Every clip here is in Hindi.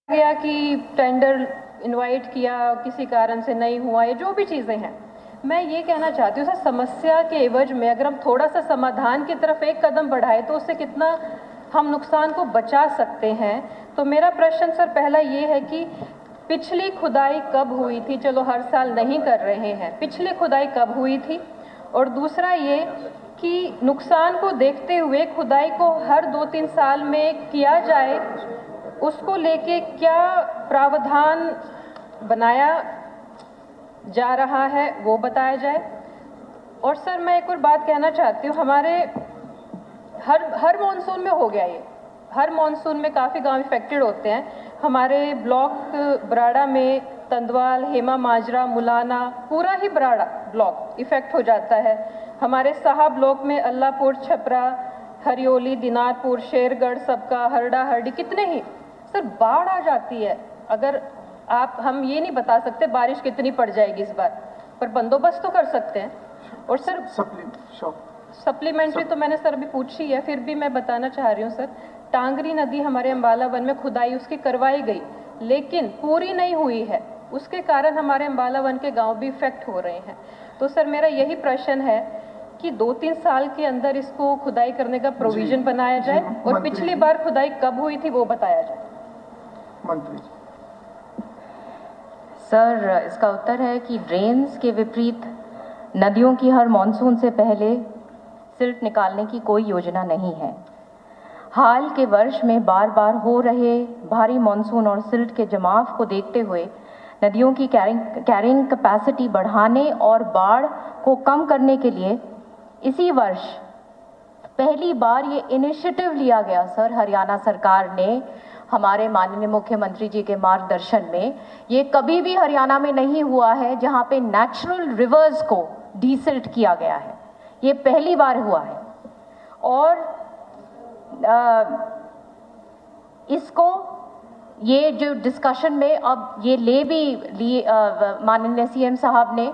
गया कि टेंडर इनवाइट किया, किसी कारण से नहीं हुआ, ये जो भी चीज़ें हैं, मैं ये कहना चाहती हूँ सर, समस्या के एवज में अगर हम थोड़ा सा समाधान की तरफ एक कदम बढ़ाए तो उससे कितना हम नुकसान को बचा सकते हैं। तो मेरा प्रश्न सर पहला ये है कि पिछली खुदाई कब हुई थी? चलो हर साल नहीं कर रहे हैं, पिछली खुदाई कब हुई थी? और दूसरा ये कि नुकसान को देखते हुए खुदाई को हर 2-3 साल में किया जाए, उसको लेके क्या प्रावधान बनाया जा रहा है वो बताया जाए। और सर मैं एक और बात कहना चाहती हूँ, हमारे हर मॉनसून में हो गया ये, हर मॉनसून में काफ़ी गांव इफेक्टेड होते हैं। हमारे ब्लॉक बराड़ा में तंदवाल, हेमा माजरा, मुलाना, पूरा ही बराड़ा ब्लॉक इफेक्ट हो जाता है। हमारे साहब ब्लॉक में अल्लाहपुर, छपरा, हरियोली, दिनारपुर, शेरगढ़, सबका, हरडा, हरडी, कितने ही सर बाढ़ आ जाती है। अगर हम ये नहीं बता सकते बारिश कितनी पड़ जाएगी इस बार, पर बंदोबस्त तो कर सकते हैं। और सर सप्लीमेंट्री तो मैंने सर अभी पूछी है, फिर भी मैं बताना चाह रही हूँ सर, टांगरी नदी हमारे अम्बाला वन में खुदाई उसकी करवाई गई, लेकिन पूरी नहीं हुई है। उसके कारण हमारे अम्बाला वन के गांव भी इफेक्ट हो रहे हैं। तो सर मेरा यही प्रश्न है कि 2-3 साल के अंदर इसको खुदाई करने का प्रोविजन बनाया जाए, और पिछली बार खुदाई कब हुई थी वो बताया जाए। मंत्री सर, इसका उत्तर है कि ड्रेन्स के विपरीत नदियों की हर मॉनसून से पहले सिल्ट निकालने की कोई योजना नहीं है। हाल के वर्ष में बार बार हो रहे भारी मॉनसून और सिल्ट के जमाव को देखते हुए नदियों की कैरिंग कैपेसिटी बढ़ाने और बाढ़ को कम करने के लिए इसी वर्ष पहली बार ये इनिशिएटिव लिया गया सर, हरियाणा सरकार ने हमारे माननीय मुख्यमंत्री जी के मार्गदर्शन में। ये कभी भी हरियाणा में नहीं हुआ है जहां पे नेचुरल रिवर्स को डीसिल्ट किया गया है, ये पहली बार हुआ है। और इसको ये जो डिस्कशन में अब ये लिए माननीय सीएम साहब ने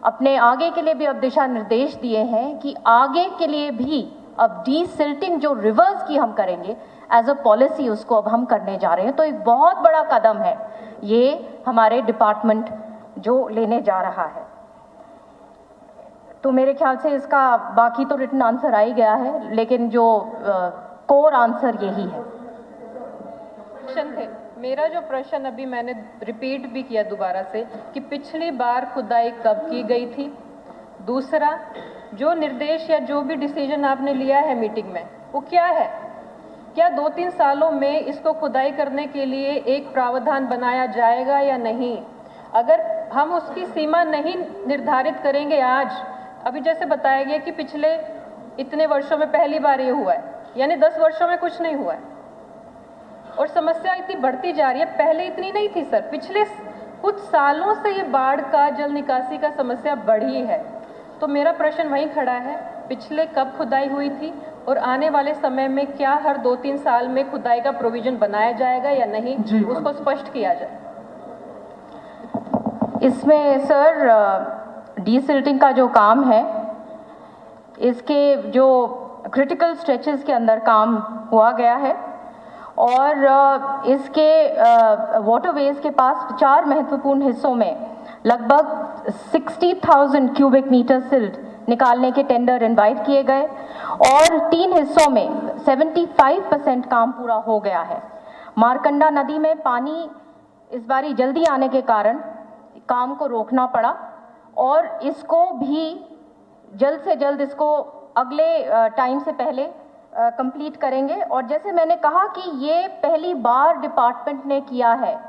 अपने आगे के लिए भी अब दिशा निर्देश दिए हैं कि आगे के लिए भी अब डीसिल्टिंग जो रिवर्स की हम करेंगे एज अ पॉलिसी, उसको अब हम करने जा रहे हैं। तो एक बहुत बड़ा कदम है ये हमारे डिपार्टमेंट जो लेने जा रहा है। तो मेरे ख्याल से इसका बाकी तो रिटन आंसर आ ही गया है, लेकिन जो कोर आंसर यही है। मेरा जो प्रश्न अभी मैंने रिपीट भी किया दोबारा से कि पिछली बार खुदाई कब की गई थी। दूसरा, जो निर्देश या जो भी डिसीजन आपने लिया है मीटिंग में वो क्या है? क्या 2-3 सालों में इसको खुदाई करने के लिए एक प्रावधान बनाया जाएगा या नहीं? अगर हम उसकी सीमा नहीं निर्धारित करेंगे आज, अभी जैसे बताया गया कि पिछले इतने वर्षों में पहली बार ये हुआ है, यानी 10 वर्षों में कुछ नहीं हुआ है, और समस्या इतनी बढ़ती जा रही है। पहले इतनी नहीं थी सर, पिछले कुछ सालों से ये बाढ़ का, जल निकासी का समस्या बढ़ी है। तो मेरा प्रश्न वहीं खड़ा है, पिछले कब खुदाई हुई थी और आने वाले समय में क्या हर 2-3 साल में खुदाई का प्रोविजन बनाया जाएगा या नहीं, उसको स्पष्ट किया जाए। इसमें सर डीसिल्टिंग का जो काम है, इसके जो क्रिटिकल स्ट्रेचेस के अंदर काम हुआ गया है, और इसके वाटरवेज के पास 4 महत्वपूर्ण हिस्सों में लगभग 60,000 क्यूबिक मीटर सिल्ट निकालने के टेंडर इनवाइट किए गए, और 3 हिस्सों में 75% काम पूरा हो गया है। मारकंडा नदी में पानी इस बारी जल्दी आने के कारण काम को रोकना पड़ा, और इसको भी जल्द से जल्द इसको अगले टाइम से पहले कंप्लीट करेंगे। और जैसे मैंने कहा कि ये पहली बार डिपार्टमेंट ने किया है,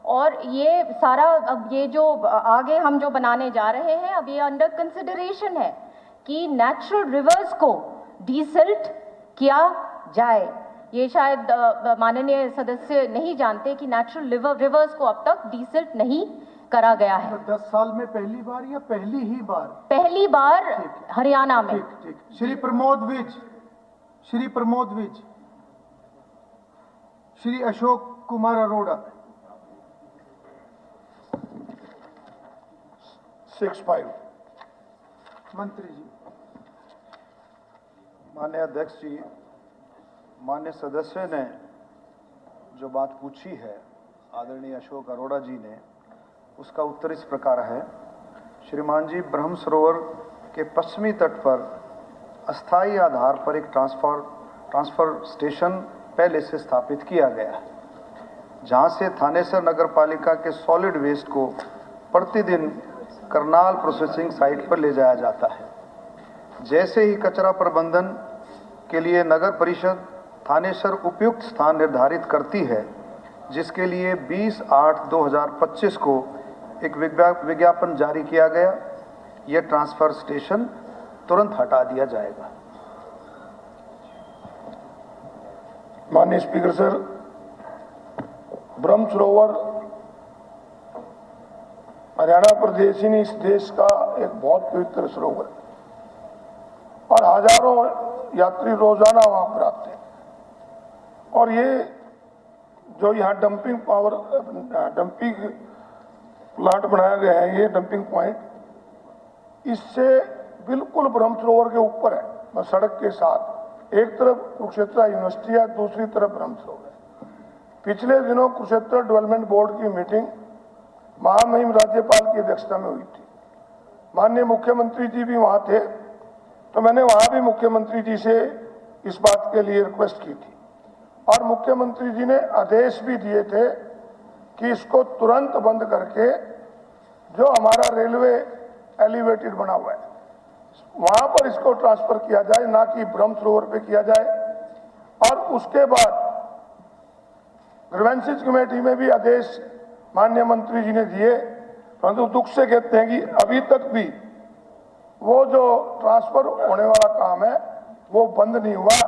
और ये सारा अब ये जो आगे हम जो बनाने जा रहे हैं, अब ये अंडर कंसिडरेशन है कि नेचुरल रिवर्स को डीसिल्ट किया जाए। ये शायद माननीय सदस्य नहीं जानते कि नेचुरल रिवर्स को अब तक डीसिल्ट नहीं करा गया है। 10 साल में पहली बार या पहली ही बार? पहली बार हरियाणा में। ठीक। श्री प्रमोद विज, श्री अशोक कुमार अरोड़ा। 6-5। मंत्री जी। माननीय अध्यक्ष जी, माननीय सदस्य ने जो बात पूछी है आदरणीय अशोक अरोड़ा जी ने, उसका उत्तर इस प्रकार है। श्रीमान जी, ब्रह्म सरोवर के पश्चिमी तट पर अस्थायी आधार पर एक ट्रांसफर स्टेशन पहले से स्थापित किया गया है, जहां से थानेसर नगर पालिका के सॉलिड वेस्ट को प्रतिदिन करनाल प्रोसेसिंग साइट पर ले जाया जाता है। जैसे ही कचरा प्रबंधन के लिए नगर परिषद थानेसर उपयुक्त स्थान निर्धारित करती है, जिसके लिए 20/8/2025 को एक विज्ञापन जारी किया गया, यह ट्रांसफर स्टेशन तुरंत हटा दिया जाएगा। माननीय स्पीकर सर, ब्रह्म सरोवर हरियाणा प्रदेश ही नहीं, इस देश का एक बहुत पवित्र सरोवर है और हजारों यात्री रोजाना वहां पर आते हैं। और ये जो यहाँ डंपिंग प्लांट बनाया गया है, ये डंपिंग पॉइंट, इससे बिल्कुल ब्रह्म सरोवर के ऊपर है, सड़क के साथ। एक तरफ कुरुक्षेत्र यूनिवर्सिटी है, दूसरी तरफ ब्रह्म सरोवर है। पिछले दिनों कुरुक्षेत्र डेवलपमेंट बोर्ड की मीटिंग महामहिम राज्यपाल की अध्यक्षता में हुई थी। माननीय मुख्यमंत्री जी भी वहां थे, तो मैंने वहां भी मुख्यमंत्री जी से इस बात के लिए रिक्वेस्ट की थी और मुख्यमंत्री जी ने आदेश भी दिए थे कि इसको तुरंत बंद करके जो हमारा रेलवे एलिवेटेड बना हुआ है वहां पर इसको ट्रांसफर किया जाए, ना कि ब्रह्म सरोवर पे किया जाए। और उसके बाद ग्रीवेंसेस कमेटी में भी आदेश माननीय मंत्री जी ने दिए, परंतु दुख से कहते हैं कि अभी तक भी वो जो ट्रांसफर होने वाला काम है वो बंद नहीं हुआ।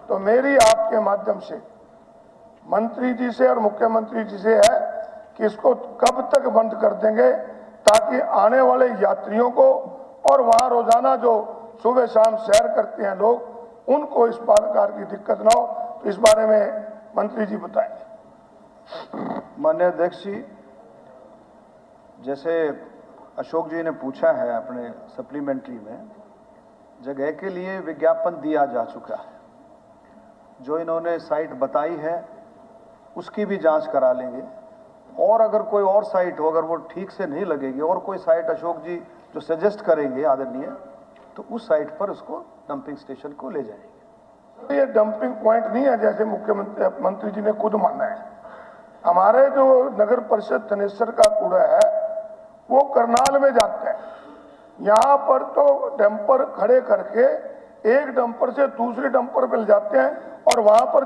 तो मेरी आपके माध्यम से मंत्री जी से और मुख्यमंत्री जी से है कि इसको कब तक बंद कर देंगे, ताकि आने वाले यात्रियों को और वहां रोजाना जो सुबह शाम सैर करते हैं लोग, उनको इस प्रकार की दिक्कत ना हो। तो इस बारे में मंत्री जी बताएंगे। माननीय अध्यक्ष जी, जैसे अशोक जी ने पूछा है अपने सप्लीमेंट्री में, जगह के लिए विज्ञापन दिया जा चुका है। जो इन्होंने साइट बताई है उसकी भी जांच करा लेंगे, और अगर कोई और साइट हो, अगर वो ठीक से नहीं लगेगी और कोई साइट अशोक जी जो सजेस्ट करेंगे आदरणीय, तो उस साइट पर उसको डंपिंग स्टेशन को ले जाएंगे। ये डंपिंग पॉइंट नहीं है, जैसे मुख्यमंत्री जी ने खुद माना है। हमारे जो नगर परिषद थनेसर का कूड़ा है वो करनाल में जाता है। यहाँ पर तो डंपर खड़े करके एक डंपर से दूसरे डंपर पे ले जाते हैं और वहां पर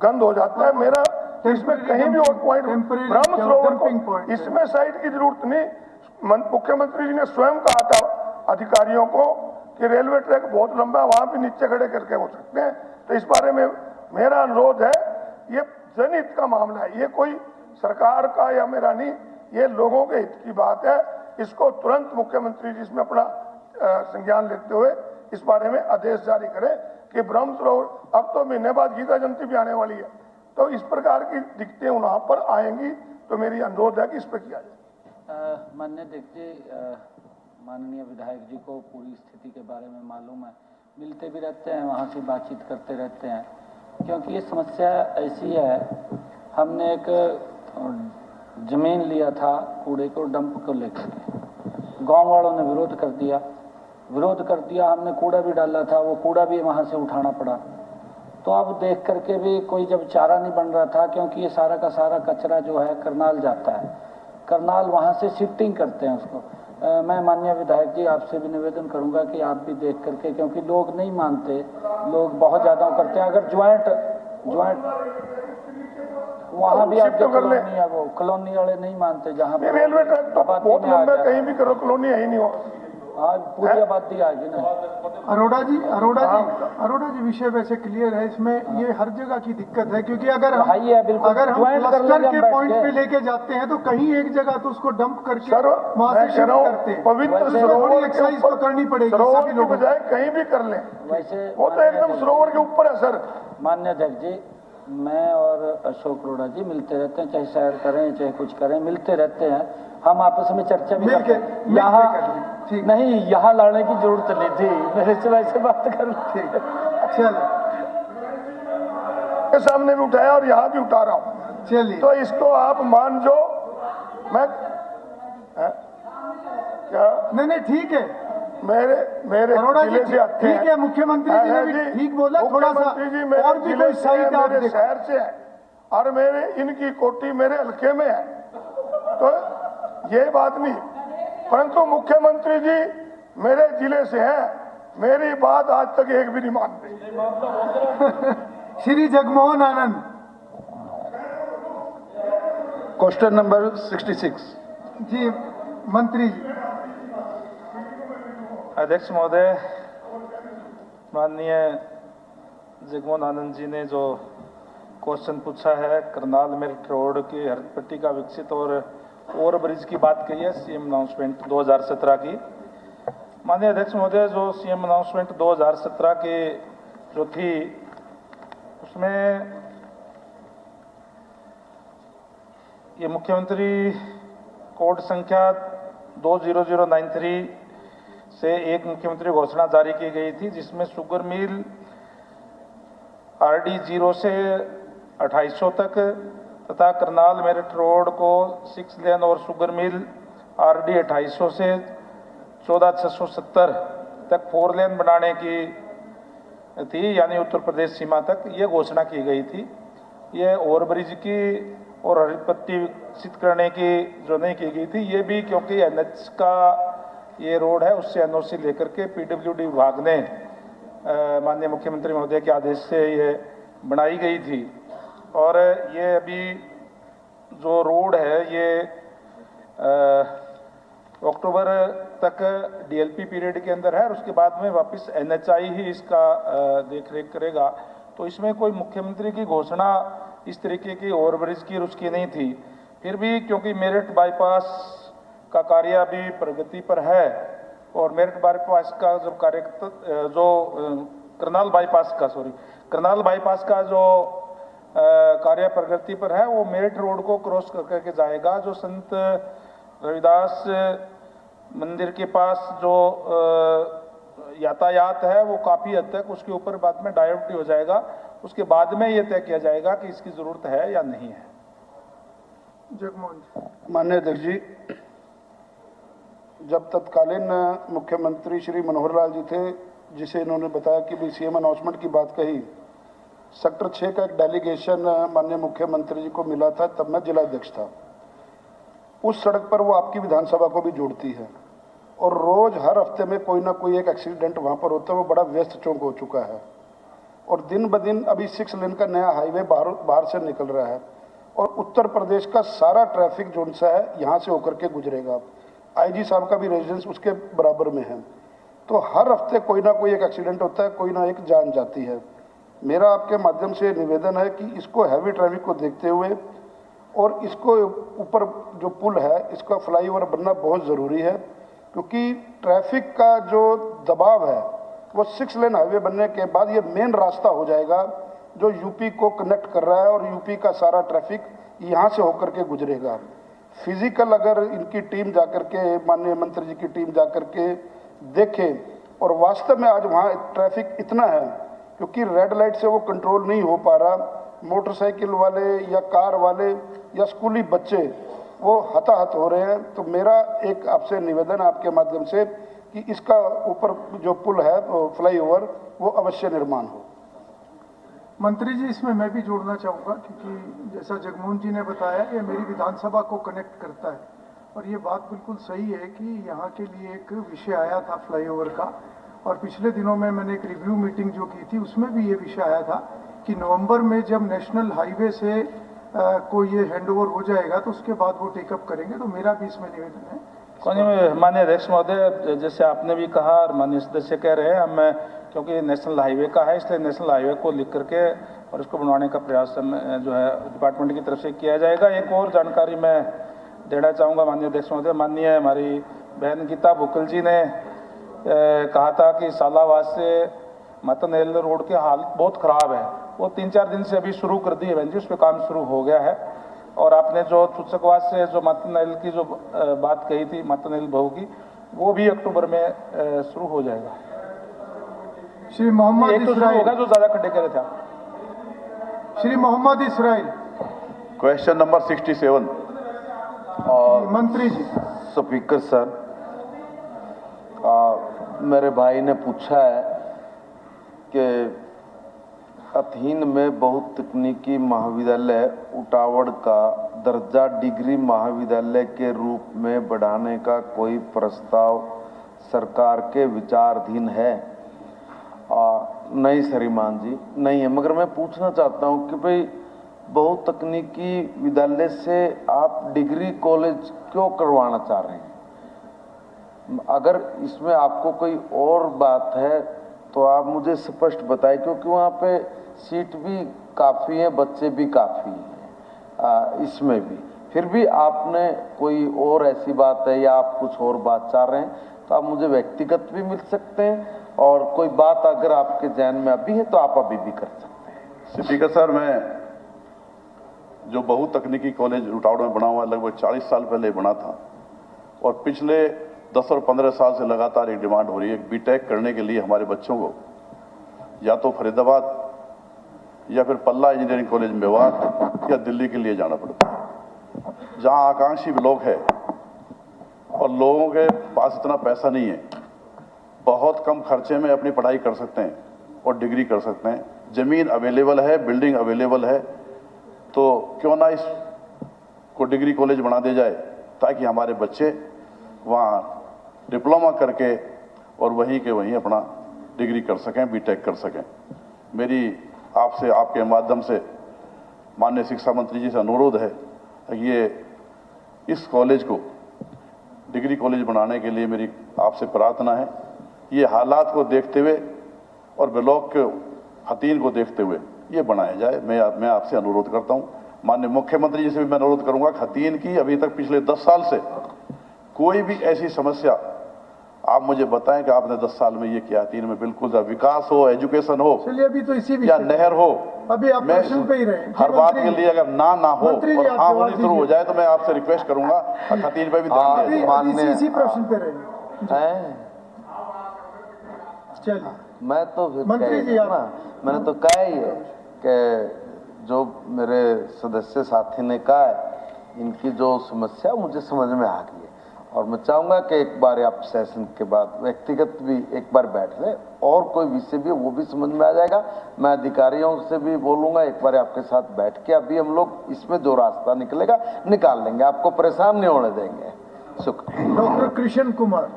गंद हो जाता है। मेरा इसमें कहीं भी और पॉइंट ब्रह्म सरोवर को इसमें साइट की जरूरत नहीं। मुख्यमंत्री जी ने स्वयं कहा था अधिकारियों को कि रेलवे ट्रैक बहुत लंबा है, वहां भी नीचे खड़े करके हो सकते हैं। तो इस बारे में मेरा अनुरोध है, ये जनहित का मामला है, ये कोई सरकार का या मेरा नहीं, ये लोगों के हित की बात है। इसको तुरंत मुख्यमंत्री जी इसमें अपना संज्ञान लेते हुए इस बारे में आदेश जारी करें कि ब्रह्म सरोवर, अब तो महीने बाद गीता जयंती भी आने वाली है, तो इस प्रकार की दिक्कतें वहां पर आएंगी। तो मेरी अनुरोध है कि इस पर किया जाए। माननीय अध्यक्ष जी, माननीय विधायक जी को पूरी स्थिति के बारे में मालूम है, मिलते भी रहते हैं, वहाँ से बातचीत करते रहते हैं, क्योंकि ये समस्या ऐसी है। हमने एक जमीन लिया था कूड़े को डंप को लेकर के, गाँव वालों ने विरोध कर दिया, हमने कूड़ा भी डाला था, वो कूड़ा भी वहाँ से उठाना पड़ा। तो अब देख करके भी कोई जब चारा नहीं बन रहा था, क्योंकि ये सारा का सारा कचरा जो है करनाल जाता है, करनाल वहाँ से शिफ्टिंग करते हैं उसको। मैं माननीय विधायक जी आपसे भी निवेदन करूंगा कि आप भी देख करके, क्योंकि लोग नहीं मानते, लोग बहुत ज़्यादा करते हैं। अगर ज्वाइंट वहाँ भी आप कॉलोनी है, वो कॉलोनी वाले नहीं मानते, जहाँ रेलवे ट्रैक तो बहुत लंबा, कहीं भी करो कॉलोनी है ही नहीं हो। हाँ, पूरी आबादी आएगी ना। अरोड़ा जी विषय वैसे क्लियर है, इसमें ये हर जगह की दिक्कत है, क्योंकि अगर हम क्लस्टर के पॉइंट पे लेके जाते हैं तो कहीं एक जगह तो उसको डंप करके वहां से शिफ्ट करते हैं। पवित्र सरोवर एक्सरसाइज तो करनी पड़ेगी, सरोवर की बजाय कहीं भी कर लें, वैसे वो तो एकदम सरोवर के ऊपर है। सर माननीय अध्यक्ष जी, मैं और अशोक अरोड़ा जी मिलते रहते हैं, चाहे सैर करें चाहे कुछ करें, मिलते रहते हैं। हम आपस में चर्चा भी करते हैं। यहाँ नहीं, यहाँ लड़ने की जरूरत नहीं थी, मेरे से वैसे बात कर के सामने भी उठाया और यहाँ भी उठा रहा हूँ। चलिए। तो इसको आप मान जो मैं क्या नहीं ठीक है, मेरे अरोड़ा जी जिले से आते हैं। ठीक है, मुख्यमंत्री जी ने भी ठीक बोला, थोड़ा सा मुख्यमंत्री जी मेरे और भी जिले कोई से है, साइड आप मेरे देखो। शहर से है और मेरे इनकी कोठी मेरे हल्के में है, तो ये बात नहीं। परंतु मुख्यमंत्री जी मेरे जिले से हैं, मेरी बात आज तक एक भी नहीं मानते। श्री जगमोहन आनंद। Question number 66। जी मंत्री जी। अध्यक्ष महोदय, माननीय जगमोहन आनंद जी ने जो क्वेश्चन पूछा है, करनाल मेरठ रोड की हरित पट्टिका विकसित और ओवरब्रिज की बात कही है, सीएम अनाउंसमेंट 2017 की। माननीय अध्यक्ष महोदय, जो सीएम अनाउंसमेंट 2017 की जो थी, उसमें ये मुख्यमंत्री कोड संख्या 20093 से एक मुख्यमंत्री घोषणा जारी की गई थी, जिसमें शुगर मिल RD 0 से 2800 तक तथा करनाल मेरठ रोड को 6 लेन और शुगर मिल RD 2800 से 14670 तक 4 लेन बनाने की थी, यानी उत्तर प्रदेश सीमा तक ये घोषणा की गई थी। ये ओवरब्रिज की और हरित पट्टी विकसित करने की जो नहीं की गई थी, ये भी क्योंकि NH का ये रोड है, उससे NOC लेकर के PWD विभाग ने माननीय मुख्यमंत्री महोदय के आदेश से ये बनाई गई थी। और ये अभी जो रोड है ये अक्टूबर तक DLP पीरियड के अंदर है और उसके बाद में वापस NHI ही इसका देख रेख करेगा। तो इसमें कोई मुख्यमंत्री की घोषणा इस तरीके की ओवरब्रिज की उसकी नहीं थी। फिर भी क्योंकि मेरठ बाईपास का कार्य अभी प्रगति पर है और मेरठ बाईपास का जो करनाल बाईपास का जो कार्य प्रगति पर है, वो मेरठ रोड को क्रॉस करके जाएगा। जो संत रविदास मंदिर के पास जो यातायात है वो काफ़ी हद तक उसके ऊपर बाद में डाइवर्ट हो जाएगा। उसके बाद में ये तय किया जाएगा कि इसकी ज़रूरत है या नहीं है। जगमोहन जी। माननीय अध्यक्ष जी, जब तत्कालीन मुख्यमंत्री श्री मनोहर लाल जी थे, जिसे इन्होंने बताया कि भी सीएम अनाउंसमेंट की बात कही, सेक्टर 6 का एक डेलीगेशन माननीय मुख्यमंत्री जी को मिला था, तब मैं जिलाध्यक्ष था। उस सड़क पर वो आपकी विधानसभा को भी जोड़ती है और रोज हर हफ्ते में कोई ना कोई एक एक्सीडेंट वहाँ पर होता है। वो बड़ा व्यस्त चौक हो चुका है और दिन ब दिन अभी 6 लेन का नया हाईवे बाहर से निकल रहा है और उत्तर प्रदेश का सारा ट्रैफिक जोन सा है यहाँ से होकर के गुजरेगा। IG साहब का भी रेजिडेंस उसके बराबर में है। तो हर हफ्ते कोई ना कोई एक एक्सीडेंट होता है, कोई ना एक जान जाती है। मेरा आपके माध्यम से निवेदन है कि इसको हैवी ट्रैफिक को देखते हुए और इसको ऊपर जो पुल है इसका फ्लाईओवर बनना बहुत ज़रूरी है, क्योंकि ट्रैफिक का जो दबाव है वो 6 लेन हाईवे बनने के बाद ये मेन रास्ता हो जाएगा जो यूपी को कनेक्ट कर रहा है और यूपी का सारा ट्रैफिक यहाँ से होकर के गुजरेगा। फिजिकल अगर इनकी टीम जाकर के, माननीय मंत्री जी की टीम जाकर के देखे और वास्तव में आज वहाँ ट्रैफिक इतना है क्योंकि रेड लाइट से वो कंट्रोल नहीं हो पा रहा, मोटरसाइकिल वाले या कार वाले या स्कूली बच्चे वो हताहत हो रहे हैं। तो मेरा एक आपसे निवेदन है आपके माध्यम से कि इसका ऊपर जो पुल है फ्लाईओवर वो अवश्य निर्माण हो। मंत्री जी, इसमें मैं भी जोड़ना चाहूँगा क्योंकि जैसा जगमोहन जी ने बताया ये मेरी विधानसभा को कनेक्ट करता है और ये बात बिल्कुल सही है कि यहाँ के लिए एक विषय आया था फ्लाईओवर का और पिछले दिनों में मैंने एक रिव्यू मीटिंग जो की थी उसमें भी ये विषय आया था कि नवंबर में जब नेशनल हाईवे से को ये हैंडओवर हो जाएगा तो उसके बाद वो टेकअप करेंगे। तो मेरा भी इसमें निवेदन है। माननीय अध्यक्ष महोदय, जैसे आपने भी कहा और माननीय सदस्य कह रहे हैं, हम क्योंकि नेशनल हाईवे का है इसलिए नेशनल हाईवे को लिख करके और इसको बनवाने का प्रयास जो है डिपार्टमेंट की तरफ से किया जाएगा। एक और जानकारी मैं देना चाहूँगा माननीय अध्यक्ष महोदय, माननीय हमारी बहन गीता बुक्कल जी ने कहा था कि सालावास से मतनेल रोड की हालत बहुत ख़राब है। वो 3-4 दिन से अभी शुरू कर दी है बहन जी, उस पर काम शुरू हो गया है। और आपने जो तुचकवास से जो मतनेल की जो बात कही थी, मतनेल बहू की, वो भी अक्टूबर में शुरू हो जाएगा। श्री मोहम्मद एक तो शुरू होगा जो ज़्यादा खड्डे करे थे। श्री मोहम्मद इसराइल। क्वेश्चन नंबर 67 और मंत्री जी, स्पीकर सर, मेरे भाई ने पूछा है कि अथीन में बहुत तकनीकी महाविद्यालय उटावड़ का दर्जा डिग्री महाविद्यालय के रूप में बढ़ाने का कोई प्रस्ताव सरकार के विचाराधीन है? नहीं श्रीमान जी, नहीं है। मगर मैं पूछना चाहता हूं कि भाई बहुत तकनीकी विद्यालय से आप डिग्री कॉलेज क्यों करवाना चाह रहे हैं? अगर इसमें आपको कोई और बात है तो आप मुझे स्पष्ट बताएं, क्योंकि वहाँ पे सीट भी काफ़ी है, बच्चे भी काफ़ी हैं इसमें भी। फिर भी आपने कोई और ऐसी बात है या आप कुछ और बात चाह रहे हैं तो आप मुझे व्यक्तिगत भी मिल सकते हैं, और कोई बात अगर आपके ध्यान में अभी है तो आप अभी भी कर सकते हैं। स्पीकर सर, मैं जो बहु तकनीकी कॉलेज उटावड़ में बना हुआ लगभग 40 साल पहले बना था, और पिछले 10 और 15 साल से लगातार एक डिमांड हो रही है। बीटेक करने के लिए हमारे बच्चों को या तो फरीदाबाद या फिर पल्ला इंजीनियरिंग कॉलेज मेवात या दिल्ली के लिए जाना पड़ता है, जहां आकांक्षी लोग हैं और लोगों के पास इतना पैसा नहीं है, बहुत कम खर्चे में अपनी पढ़ाई कर सकते हैं और डिग्री कर सकते हैं। जमीन अवेलेबल है, बिल्डिंग अवेलेबल है, तो क्यों ना इसको डिग्री कॉलेज बना दिया जाए ताकि हमारे बच्चे वहाँ डिप्लोमा करके और वहीं के वहीं अपना डिग्री कर सकें, बीटेक कर सकें। मेरी आपसे, आपके माध्यम से माननीय शिक्षा मंत्री जी से अनुरोध है कि ये इस कॉलेज को डिग्री कॉलेज बनाने के लिए मेरी आपसे प्रार्थना है। ये हालात को देखते हुए और ब्लॉक के हतीन को देखते हुए ये बनाया जाए। मैं आपसे अनुरोध करता हूँ। माननीय मुख्यमंत्री जी से भी मैं अनुरोध करूंगा, हतीन की अभी तक पिछले 10 साल से कोई भी ऐसी समस्या आप मुझे बताएं कि आपने 10 साल में ये किया। हतीन में बिल्कुल विकास हो, एजुकेशन हो, चलिए अभी तो इसी या नहर हो, अभी आप प्रश्न पे ही रहे। हर बात के लिए अगर ना हो और हाँ होनी शुरू हो जाए तो मैं आपसे रिक्वेस्ट करूंगा हतीन पे भी ध्यान दें। इसी प्रश्न पे रहे। चलिए, मैं तो मंत्री जी मैंने तो कहा ही है कि जो मेरे सदस्य साथी ने कहा है, इनकी जो समस्या मुझे समझ में आ गई है, और मैं चाहूंगा कि एक बार आप सेशन के बाद व्यक्तिगत भी एक बार बैठ लें और कोई विषय भी वो भी समझ में आ जाएगा। मैं अधिकारियों से भी बोलूंगा एक बार आपके साथ बैठ के, अभी हम लोग इसमें जो रास्ता निकलेगा निकाल लेंगे, आपको परेशान नहीं होने देंगे। शुक्रिया। Doctor Krishna Kumar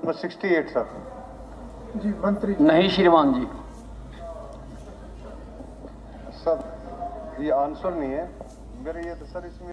68 sir. जी मंत्री। नहीं श्रीमान जी। सर ये आंसर नहीं है मेरे, ये तो सर इसमें